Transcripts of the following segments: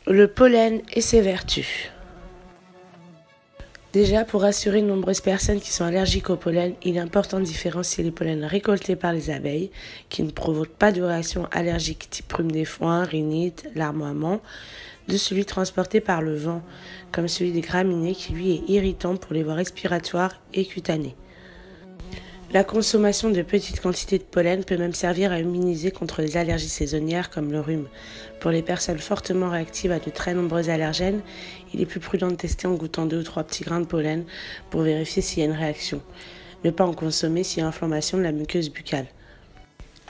Le pollen et ses vertus. Déjà, pour rassurer de nombreuses personnes qui sont allergiques au pollen, il est important de différencier les pollens récoltés par les abeilles, qui ne provoquent pas de réaction allergique type rhume des foins, rhinite, larmoiement, de celui transporté par le vent, comme celui des graminées qui lui est irritant pour les voies respiratoires et cutanées. La consommation de petites quantités de pollen peut même servir à immuniser contre les allergies saisonnières comme le rhume. Pour les personnes fortement réactives à de très nombreux allergènes, il est plus prudent de tester en goûtant 2 ou 3 petits grains de pollen pour vérifier s'il y a une réaction. Ne pas en consommer s'il y a inflammation de la muqueuse buccale.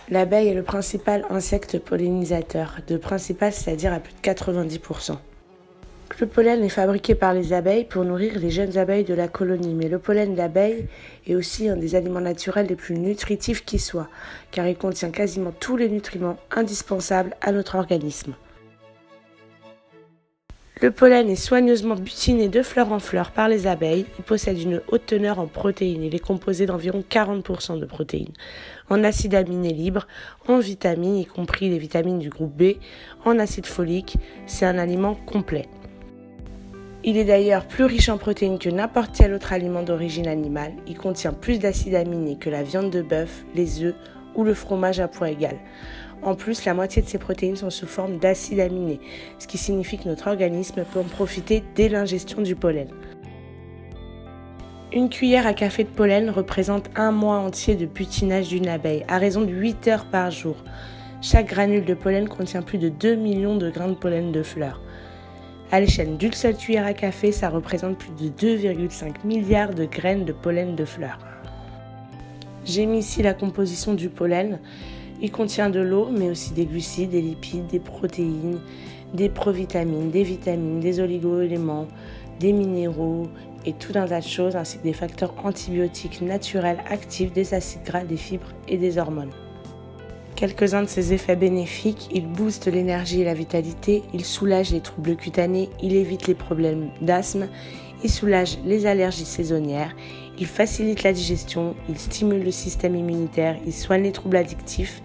L'abeille est le principal insecte pollinisateur, de principal c'est-à-dire à plus de 90%. Le pollen est fabriqué par les abeilles pour nourrir les jeunes abeilles de la colonie, mais le pollen d'abeille est aussi un des aliments naturels les plus nutritifs qui soient, car il contient quasiment tous les nutriments indispensables à notre organisme. Le pollen est soigneusement butiné de fleur en fleur par les abeilles. Il possède une haute teneur en protéines. Il est composé d'environ 40% de protéines, en acides aminés libres, en vitamines, y compris les vitamines du groupe B, en acide folique. C'est un aliment complet. Il est d'ailleurs plus riche en protéines que n'importe quel autre aliment d'origine animale. Il contient plus d'acides aminés que la viande de bœuf, les œufs ou le fromage à poids égal. En plus, la moitié de ces protéines sont sous forme d'acides aminés, ce qui signifie que notre organisme peut en profiter dès l'ingestion du pollen. Une cuillère à café de pollen représente un mois entier de butinage d'une abeille, à raison de 8 heures par jour. Chaque granule de pollen contient plus de 2 millions de grains de pollen de fleurs. À l'échelle d'une seule cuillère à café, ça représente plus de 2,5 milliards de graines de pollen de fleurs. J'ai mis ici la composition du pollen. Il contient de l'eau, mais aussi des glucides, des lipides, des protéines, des provitamines, des vitamines, des oligo-éléments, des minéraux et tout un tas de choses, ainsi que des facteurs antibiotiques naturels actifs, des acides gras, des fibres et des hormones. Quelques-uns de ses effets bénéfiques: il booste l'énergie et la vitalité, il soulage les troubles cutanés, il évite les problèmes d'asthme, il soulage les allergies saisonnières, il facilite la digestion, il stimule le système immunitaire, il soigne les troubles addictifs,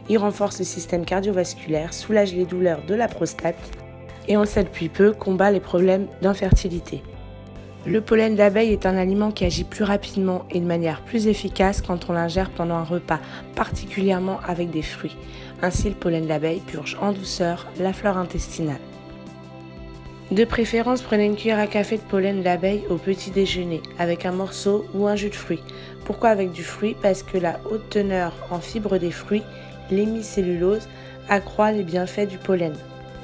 il renforce le système cardiovasculaire, soulage les douleurs de la prostate et, on le sait depuis peu, combat les problèmes d'infertilité. Le pollen d'abeille est un aliment qui agit plus rapidement et de manière plus efficace quand on l'ingère pendant un repas, particulièrement avec des fruits. Ainsi, le pollen d'abeille purge en douceur la flore intestinale. De préférence, prenez une cuillère à café de pollen d'abeille au petit déjeuner, avec un morceau ou un jus de fruits. Pourquoi avec du fruit? Parce que la haute teneur en fibres des fruits, l'hémicellulose, accroît les bienfaits du pollen.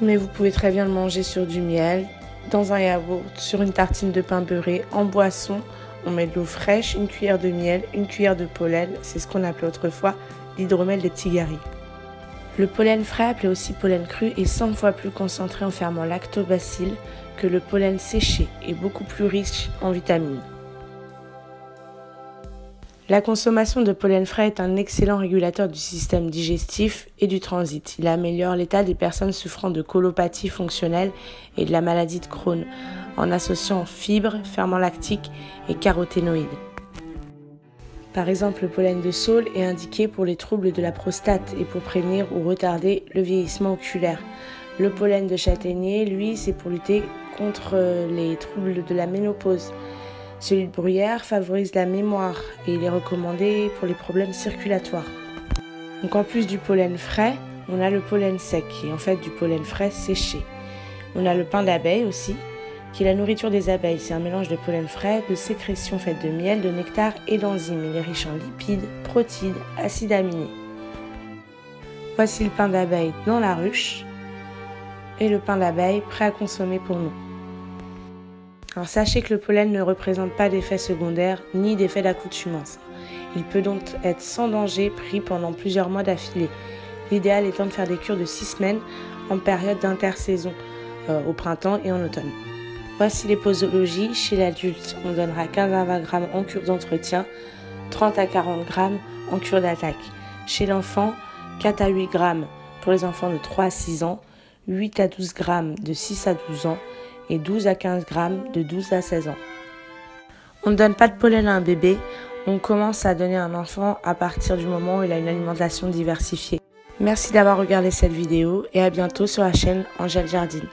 Mais vous pouvez très bien le manger sur du miel, dans un yaourt, sur une tartine de pain beurré, en boisson. On met de l'eau fraîche, une cuillère de miel, une cuillère de pollen, c'est ce qu'on appelait autrefois l'hydromel des petits garis. Le pollen frais, appelé aussi pollen cru, est 100 fois plus concentré en ferments lactobacilles que le pollen séché et beaucoup plus riche en vitamines. La consommation de pollen frais est un excellent régulateur du système digestif et du transit. Il améliore l'état des personnes souffrant de colopathie fonctionnelle et de la maladie de Crohn, en associant fibres, ferments lactiques et caroténoïdes. Par exemple, le pollen de saule est indiqué pour les troubles de la prostate et pour prévenir ou retarder le vieillissement oculaire. Le pollen de châtaignier, lui, c'est pour lutter contre les troubles de la ménopause. Celui de bruyère favorise la mémoire et il est recommandé pour les problèmes circulatoires. Donc en plus du pollen frais, on a le pollen sec, qui est en fait du pollen frais séché. On a le pain d'abeille aussi, qui est la nourriture des abeilles. C'est un mélange de pollen frais, de sécrétions faites de miel, de nectar et d'enzymes. Il est riche en lipides, protides, acides aminés. Voici le pain d'abeille dans la ruche et le pain d'abeille prêt à consommer pour nous. Alors sachez que le pollen ne représente pas d'effets secondaires ni d'effets d'accoutumance. Il peut donc être sans danger pris pendant plusieurs mois d'affilée. L'idéal étant de faire des cures de 6 semaines en période d'intersaison, au printemps et en automne. Voici les posologies. Chez l'adulte, on donnera 15 à 20 grammes en cure d'entretien, 30 à 40 grammes en cure d'attaque. Chez l'enfant, 4 à 8 grammes pour les enfants de 3 à 6 ans, 8 à 12 grammes de 6 à 12 ans et 12 à 15 grammes de 12 à 16 ans. On ne donne pas de pollen à un bébé, on commence à donner à un enfant à partir du moment où il a une alimentation diversifiée. Merci d'avoir regardé cette vidéo et à bientôt sur la chaîne Angèle Jardine.